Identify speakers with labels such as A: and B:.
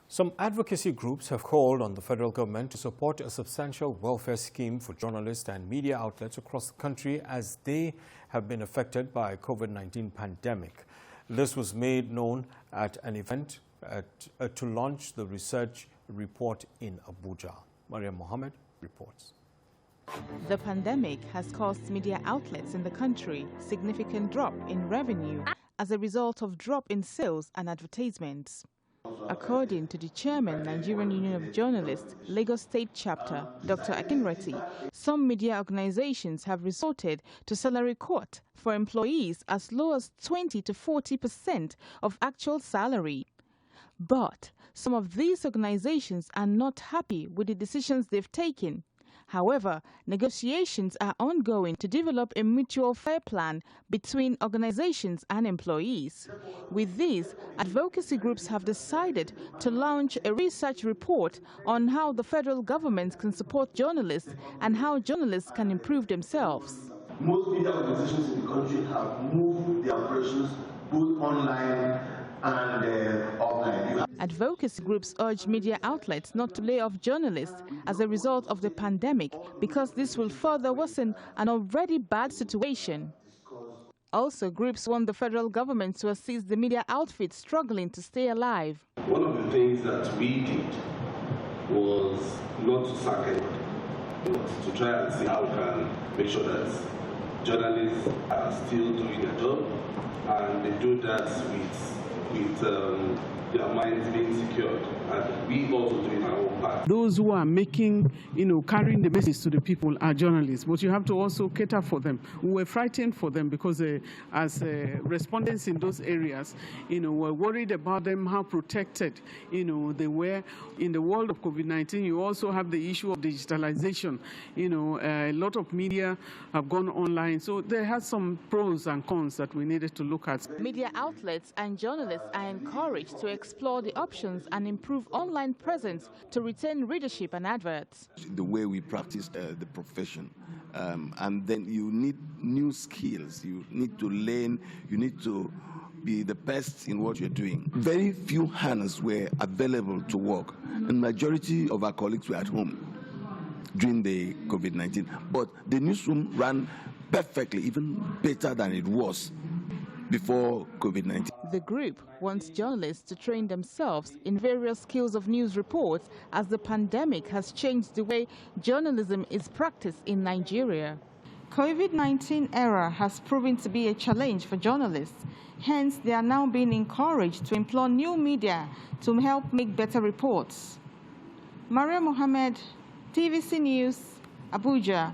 A: Some advocacy groups have called on the federal government to support a substantial welfare scheme for journalists and media outlets across the country as they have been affected by COVID-19 pandemic. This was made known at an event to launch the research report in Abuja. Maria Mohammed reports.
B: The pandemic has caused media outlets in the country significant drop in revenue as a result of drop in sales and advertisements. According to the chairman, Nigerian Union of Journalists, Lagos State Chapter, Dr. Akinreti, some media organizations have resorted to salary cut for employees as low as 20 to 40% of actual salary. But some of these organizations are not happy with the decisions they've taken. However, negotiations are ongoing to develop a mutual fair plan between organizations and employees. With this, advocacy groups have decided to launch a research report on how the federal government can support journalists and how journalists can improve themselves.
C: Most media organizations in the country have moved their operations both online and offline.
B: Advocacy groups urge media outlets not to lay off journalists as a result of the pandemic because this will further worsen an already bad situation. Also, groups want the federal government to assist the media outfits struggling to stay alive.
D: One of the things that we did was not to sack anybody, but to try and see how we can make sure that journalists are still doing their job, and they do that with their minds being secured, and we also doing our own part.
E: Those who are making, carrying the message to the people are journalists, but you have to also cater for them. We were frightened for them because as respondents in those areas, were worried about them, how protected, they were. In the world of COVID-19, you also have the issue of digitalization. A lot of media have gone online, so there has some pros and cons that we needed to look at.
B: Media outlets and journalists are encouraged to explore the options and improve online presence to retain readership and adverts.
F: The way we practice the profession, and then you need new skills, you need to learn, you need to be the best in what you're doing. Very few hands were available to work, and majority of our colleagues were at home during the COVID-19. But the newsroom ran perfectly, even better than it was before COVID-19.
B: The group wants journalists to train themselves in various skills of news reports as the pandemic has changed the way journalism is practiced in Nigeria. COVID-19 era has proven to be a challenge for journalists. Hence, they are now being encouraged to employ new media to help make better reports. Maria Mohammed, TVC News, Abuja.